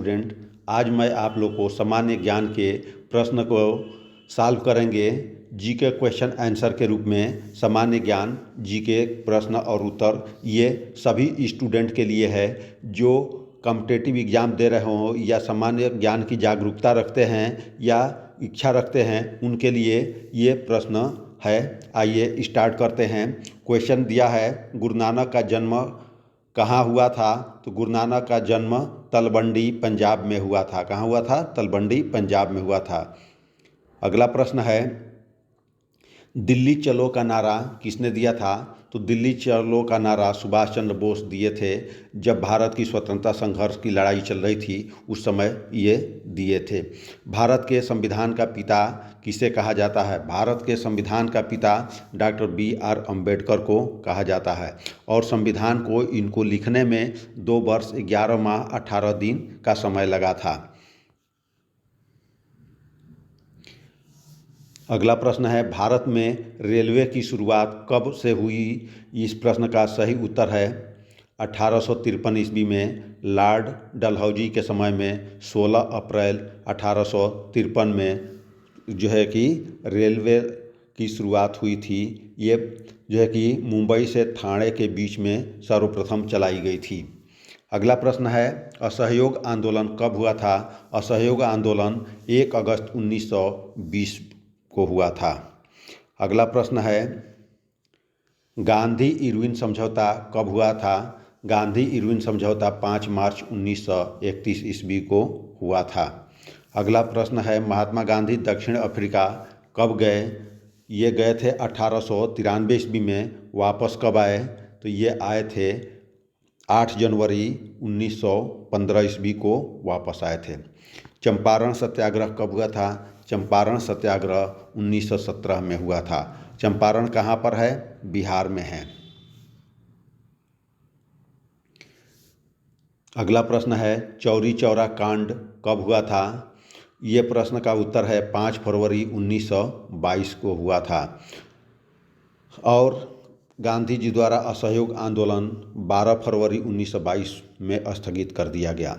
Student, आज मैं आप लोग को सामान्य ज्ञान के प्रश्न को सॉल्व करेंगे। जीके क्वेश्चन आंसर के रूप में सामान्य ज्ञान जीके प्रश्न और उत्तर ये सभी स्टूडेंट के लिए है जो कॉम्पिटिटिव एग्ज़ाम दे रहे हों या सामान्य ज्ञान की जागरूकता रखते हैं या इच्छा रखते हैं, उनके लिए ये प्रश्न है। आइए स्टार्ट करते हैं। क्वेश्चन दिया है, गुरु नानक का जन्म कहाँ हुआ था? तो गुरु नानक का जन्म तलवंडी पंजाब में हुआ था। कहाँ हुआ था? तलवंडी पंजाब में हुआ था। अगला प्रश्न है, दिल्ली चलो का नारा किसने दिया था? तो दिल्ली चलो का नारा सुभाष चंद्र बोस दिए थे। जब भारत की स्वतंत्रता संघर्ष की लड़ाई चल रही थी उस समय ये दिए थे। भारत के संविधान का पिता किसे कहा जाता है? भारत के संविधान का पिता डॉक्टर B.R. अम्बेडकर को कहा जाता है। और संविधान को इनको लिखने में 2 वर्ष 11 माह 18 दिन का समय लगा था। अगला प्रश्न है, भारत में रेलवे की शुरुआत कब से हुई? इस प्रश्न का सही उत्तर है 1853 ईस्वी में लॉर्ड डलहौजी के समय में 16 अप्रैल 1853 में जो है कि रेलवे की शुरुआत हुई थी। ये जो है कि मुंबई से ठाणे के बीच में सर्वप्रथम चलाई गई थी। अगला प्रश्न है, असहयोग आंदोलन कब हुआ था? असहयोग आंदोलन 1 अगस्त 1920 को हुआ था। अगला प्रश्न है, गांधी इरविन समझौता कब हुआ था? गांधी इरविन समझौता 5 मार्च 1931 ईस्वी को हुआ था। अगला प्रश्न है, महात्मा गांधी दक्षिण अफ्रीका कब गए? ये गए थे 1893 ईस्वी में। वापस कब आए? तो ये आए थे 8 जनवरी 1915 ईस्वी को वापस आए थे। चंपारण सत्याग्रह कब हुआ था? चंपारण सत्याग्रह 1917 में हुआ था। चंपारण कहाँ पर है? बिहार में है। अगला प्रश्न है, चौरी चौरा कांड कब हुआ था? ये प्रश्न का उत्तर है 5 फरवरी 1922 को हुआ था। और गांधी जी द्वारा असहयोग आंदोलन 12 फरवरी 1922 में स्थगित कर दिया गया।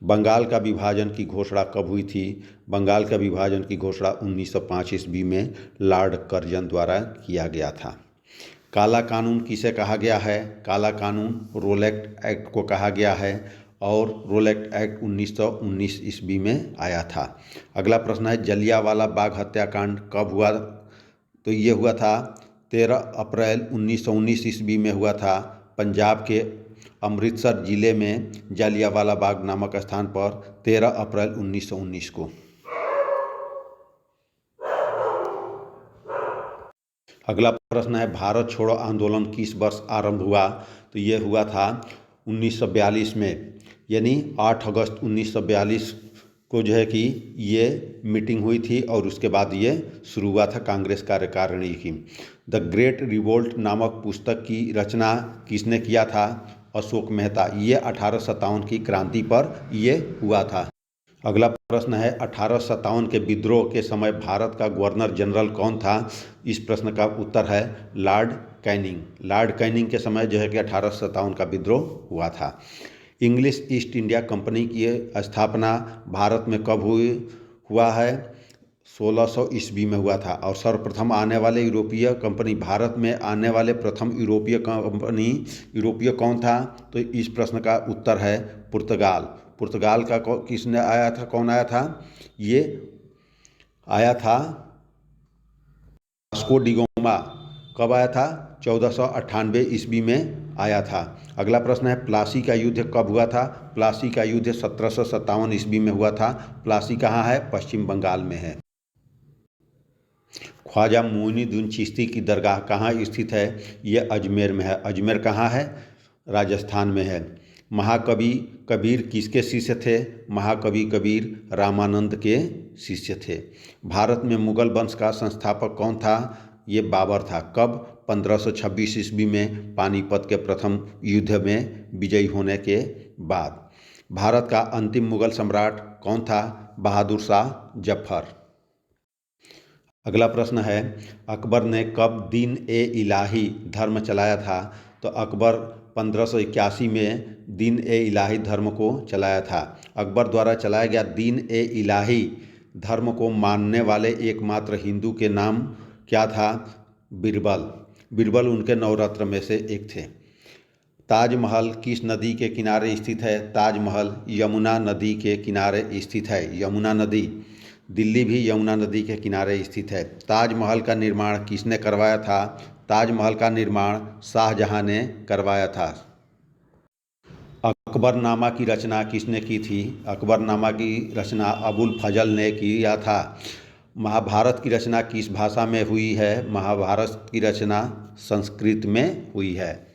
बंगाल का विभाजन की घोषणा कब हुई थी? बंगाल का विभाजन की घोषणा 1905 ईस्वी में लॉर्ड कर्जन द्वारा किया गया था। काला कानून किसे कहा गया है? काला कानून रोलेट एक्ट को कहा गया है और रोलेट एक्ट 1919 ईस्वी में आया था। अगला प्रश्न है, जलियांवाला बाग हत्याकांड कब हुआ? तो ये हुआ था 13 अप्रैल 1919 ईस्वी में हुआ था। पंजाब के अमृतसर ज़िले में जलियांवाला बाग नामक स्थान पर 13 अप्रैल 1919 को। अगला प्रश्न है, भारत छोड़ो आंदोलन किस वर्ष आरंभ हुआ? तो ये हुआ था 1942 में, यानी 8 अगस्त 1942 को जो है कि ये मीटिंग हुई थी और उसके बाद ये शुरू हुआ था कांग्रेस कार्यकारिणी की। द ग्रेट रिवोल्ट नामक पुस्तक की रचना किसने किया था? अशोक मेहता। ये 1857 की क्रांति पर ये हुआ था। अगला प्रश्न है, 1857 के विद्रोह के समय भारत का गवर्नर जनरल कौन था? इस प्रश्न का उत्तर है लॉर्ड कैनिंग। लॉर्ड कैनिंग के समय जो है कि 1857 का विद्रोह हुआ था। इंग्लिश ईस्ट इंडिया कंपनी की स्थापना भारत में कब हुआ है? 1600 ईस्वी में हुआ था। और सर्वप्रथम आने वाले यूरोपीय कंपनी, भारत में आने वाले प्रथम यूरोपीय कौन था? तो इस प्रश्न का उत्तर है पुर्तगाल। पुर्तगाल का किसने आया था? कौन आया था? ये आया था वास्को डी गामा। कब आया था? 1498 ईस्वी में आया था। अगला प्रश्न है, प्लासी का युद्ध कब हुआ था? प्लासी का युद्ध 1757 ईस्वी में हुआ था। प्लासी कहाँ है? पश्चिम बंगाल में है। ख्वाजा मोइनुद्दीन चिश्ती की दरगाह कहाँ स्थित है? ये अजमेर में है। अजमेर कहाँ है? राजस्थान में है। महाकवि कबीर किसके शिष्य थे? महाकवि कबीर रामानंद के शिष्य थे। भारत में मुगल वंश का संस्थापक कौन था? ये बाबर था। कब? 1526 ईस्वी में पानीपत के प्रथम युद्ध में विजयी होने के बाद। भारत का अंतिम मुगल सम्राट कौन था? बहादुर शाह जफर। अगला प्रश्न है, अकबर ने कब दीन ए इलाही धर्म चलाया था? तो अकबर 1581 में दीन ए इलाही धर्म को चलाया था। अकबर द्वारा चलाया गया दीन ए इलाही धर्म को मानने वाले एकमात्र हिंदू के नाम क्या था? बीरबल। बीरबल उनके नवरत्न में से एक थे। ताजमहल किस नदी के किनारे स्थित है? ताजमहल यमुना नदी के किनारे स्थित है। यमुना नदी, दिल्ली भी यमुना नदी के किनारे स्थित है। ताजमहल का निर्माण किसने करवाया था? ताजमहल का निर्माण शाहजहां ने करवाया था। अकबरनामा की रचना किसने की थी? अकबरनामा की रचना अबुल फजल ने किया था। महाभारत की रचना किस भाषा में हुई है? महाभारत की रचना संस्कृत में हुई है।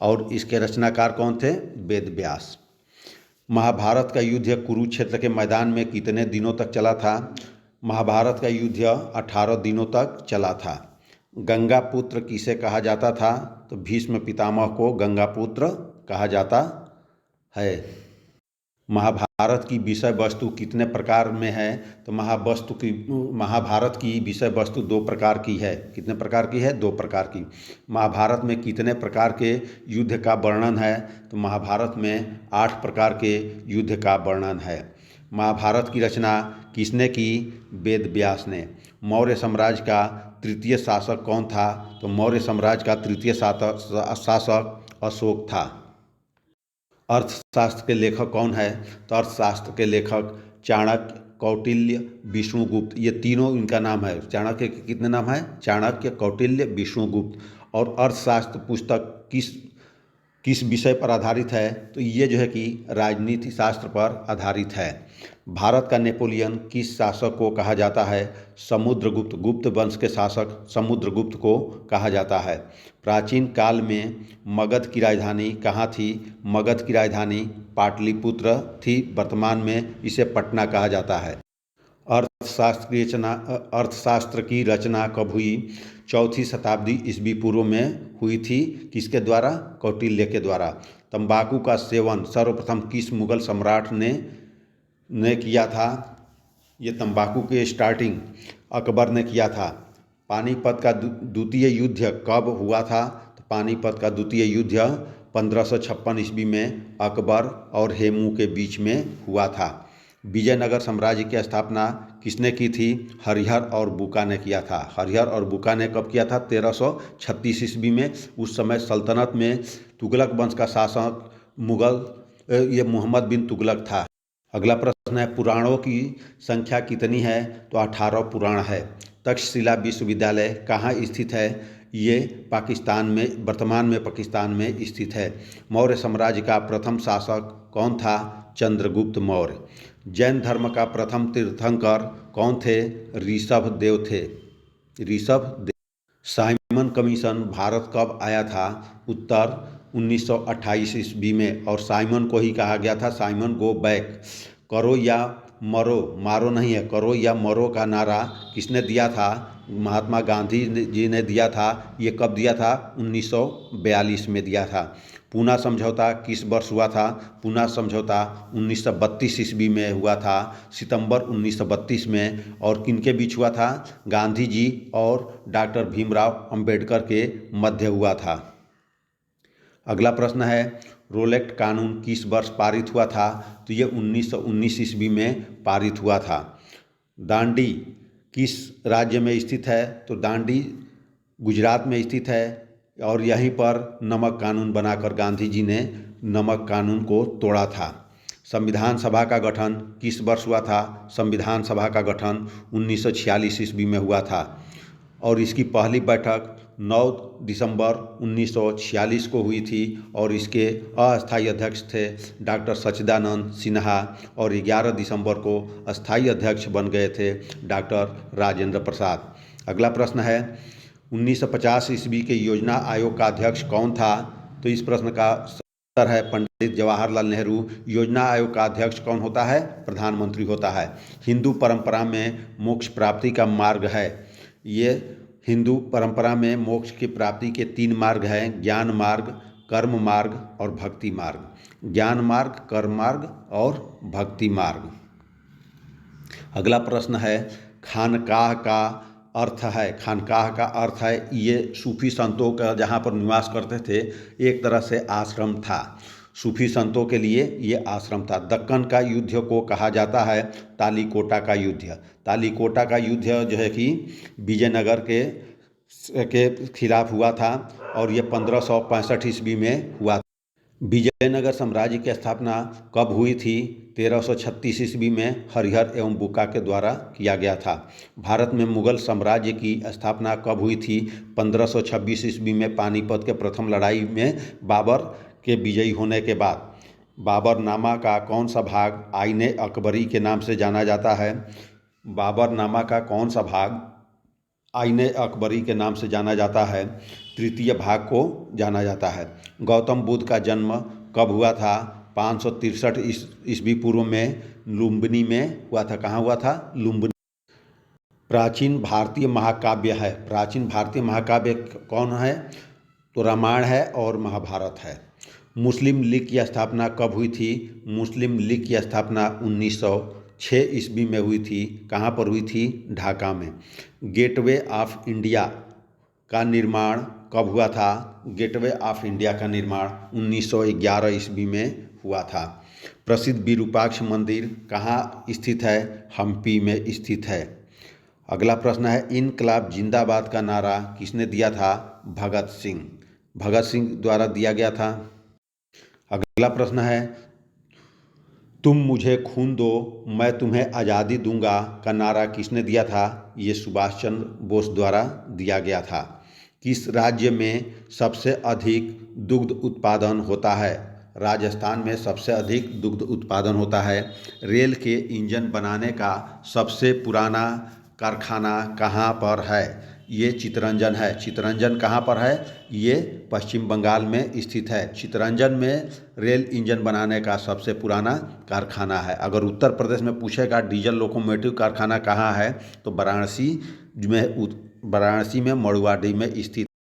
और इसके रचनाकार कौन थे? वेद व्यास। महाभारत का युद्ध कुरुक्षेत्र के मैदान में कितने दिनों तक चला था? महाभारत का युद्ध 18 दिनों तक चला था। गंगा पुत्र किसे कहा जाता था? तो भीष्म पितामह को गंगा पुत्र कहा जाता है। महाभारत की विषय वस्तु कितने प्रकार में है? तो महाभारत की विषय वस्तु 2 प्रकार की है। कितने प्रकार की है? 2 प्रकार की। महाभारत में कितने प्रकार के युद्ध का वर्णन है? तो महाभारत में 8 प्रकार के युद्ध का वर्णन है। महाभारत की रचना किसने की? वेद व्यास ने। मौर्य साम्राज्य का तृतीय शासक कौन था? तो मौर्य साम्राज्य का तृतीय शासक अशोक था। अर्थशास्त्र के लेखक कौन है? तो अर्थशास्त्र के लेखक चाणक्य, कौटिल्य, विष्णुगुप्त, ये तीनों इनका नाम है। चाणक्य के कितने नाम है? चाणक्य, कौटिल्य, विष्णुगुप्त। और अर्थशास्त्र पुस्तक किस विषय पर आधारित है? तो ये जो है कि राजनीति शास्त्र पर आधारित है। भारत का नेपोलियन किस शासक को कहा जाता है? समुद्रगुप्त। गुप्त वंश के शासक समुद्रगुप्त को कहा जाता है। प्राचीन काल में मगध की राजधानी कहाँ थी? मगध की राजधानी पाटलिपुत्र थी। वर्तमान में इसे पटना कहा जाता है। अर्थशास्त्र की रचना कब हुई? 4वीं शताब्दी ईस्वी पूर्व में हुई थी। किसके द्वारा? कौटिल्य के द्वारा। तंबाकू का सेवन सर्वप्रथम किस मुगल सम्राट ने किया था? ये तंबाकू के स्टार्टिंग अकबर ने किया था। पानीपत का द्वितीय युद्ध कब हुआ था? तो पानीपत का द्वितीय युद्ध 1556 ईस्वी में अकबर और हेमू के बीच में हुआ था। विजयनगर साम्राज्य की स्थापना किसने की थी? हरिहर और बुका ने किया था। हरिहर और बुका ने कब किया था? 1336 ईस्वी में। उस समय सल्तनत में तुगलक वंश का शासक मोहम्मद बिन तुगलक था। अगला प्रश्न है, पुराणों की संख्या कितनी है? तो 18 पुराण है। तक्षशिला विश्वविद्यालय कहाँ स्थित है? ये पाकिस्तान में, वर्तमान में पाकिस्तान में स्थित है। मौर्य साम्राज्य का प्रथम शासक कौन था? चंद्रगुप्त मौर्य। जैन धर्म का प्रथम तीर्थंकर कौन थे? ऋषभ देव थे। ऋषभ देव। साइमन कमीशन भारत कब आया था? उत्तर 1928 ईस्वी में। और साइमन को ही कहा गया था साइमन गो बैक। करो या मरो, मारो नहीं है, करो या मरो का नारा किसने दिया था? महात्मा गांधी जी ने दिया था। ये कब दिया था? 1942 में दिया था। पूना समझौता किस वर्ष हुआ था? पूना समझौता 1932 ईस्वी में हुआ था, सितंबर 1932 में। और किनके बीच हुआ था? गांधी जी और डॉक्टर भीमराव अंबेडकर के मध्य हुआ था। अगला प्रश्न है, रोलेक्ट कानून किस वर्ष पारित हुआ था? तो ये 1919 ईस्वी में पारित हुआ था। दांडी किस राज्य में स्थित है? तो दांडी गुजरात में स्थित है। और यहीं पर नमक कानून बनाकर गांधी जी ने नमक कानून को तोड़ा था। संविधान सभा का गठन किस वर्ष हुआ था? संविधान सभा का गठन 1946 ईस्वी में हुआ था। और इसकी पहली बैठक 9 दिसंबर 1946 को हुई थी। और इसके अस्थायी अध्यक्ष थे डॉक्टर सच्चिदानंद सिन्हा। और 11 दिसंबर को अस्थायी अध्यक्ष बन गए थे डॉक्टर राजेंद्र प्रसाद। अगला प्रश्न है, 1950 ईस्वी के योजना आयोग का अध्यक्ष कौन था? तो इस प्रश्न का उत्तर है पंडित जवाहरलाल नेहरू। योजना आयोग का अध्यक्ष कौन होता है? प्रधानमंत्री होता है। हिंदू परंपरा में मोक्ष प्राप्ति का मार्ग है। ये हिंदू परंपरा में मोक्ष की प्राप्ति के 3 मार्ग हैं, ज्ञान मार्ग, कर्म मार्ग और भक्ति मार्ग। ज्ञान मार्ग, कर्म मार्ग और भक्ति मार्ग। अगला प्रश्न है, खानकाह का अर्थ है, खानकाह का अर्थ है ये सूफी संतों का जहाँ पर निवास करते थे, एक तरह से आश्रम था। सूफी संतों के लिए ये आश्रम था। दक्कन का युद्ध को कहा जाता है तालीकोटा का युद्ध। तालीकोटा का युद्ध जो है कि विजयनगर के खिलाफ हुआ था और ये 1565 ईस्वी में हुआ। विजयनगर साम्राज्य की स्थापना कब हुई थी? 1336 ईस्वी में हरिहर एवं बुक्का के द्वारा किया गया था। भारत में मुगल साम्राज्य की स्थापना कब हुई थी? 1526 ईस्वी में पानीपत के प्रथम लड़ाई में बाबर के विजयी होने के बाद। बाबरनामा का कौन सा भाग आईने अकबरी के नाम से जाना जाता है? बाबरनामा का कौन सा भाग आईने अकबरी के नाम से जाना जाता है? तृतीय भाग को जाना जाता है। गौतम बुद्ध का जन्म कब हुआ था? 563 ईस्वी पूर्व में लुम्बिनी में हुआ था। कहाँ हुआ था? लुम्बिनी। प्राचीन भारतीय महाकाव्य है। प्राचीन भारतीय महाकाव्य कौन है? तो रामायण है और महाभारत है। मुस्लिम लीग की स्थापना कब हुई थी? मुस्लिम लीग की स्थापना 1906 ईस्वी में हुई थी। कहाँ पर हुई थी? ढाका में। गेटवे ऑफ इंडिया का निर्माण कब हुआ था? गेटवे ऑफ इंडिया का निर्माण 1911 ईस्वी में हुआ था। प्रसिद्ध विरूपाक्ष मंदिर कहाँ स्थित है? हम्पी में स्थित है। अगला प्रश्न है, इनकलाब जिंदाबाद का नारा किसने दिया था? भगत सिंह। भगत सिंह द्वारा दिया गया था। अगला प्रश्न है, तुम मुझे खून दो मैं तुम्हें आज़ादी दूंगा का नारा किसने दिया था? ये सुभाष चंद्र बोस द्वारा दिया गया था। किस राज्य में सबसे अधिक दुग्ध उत्पादन होता है? राजस्थान में सबसे अधिक दुग्ध उत्पादन होता है। रेल के इंजन बनाने का सबसे पुराना कारखाना कहाँ पर है? ये चित्तरंजन है। चित्तरंजन कहाँ पर है? ये पश्चिम बंगाल में स्थित है। चित्तरंजन में रेल इंजन बनाने का सबसे पुराना कारखाना है। अगर उत्तर प्रदेश में पूछेगा डीजल लोकोमोटिव कारखाना कहाँ है, तो वाराणसी में मड़ुवाडी में स्थित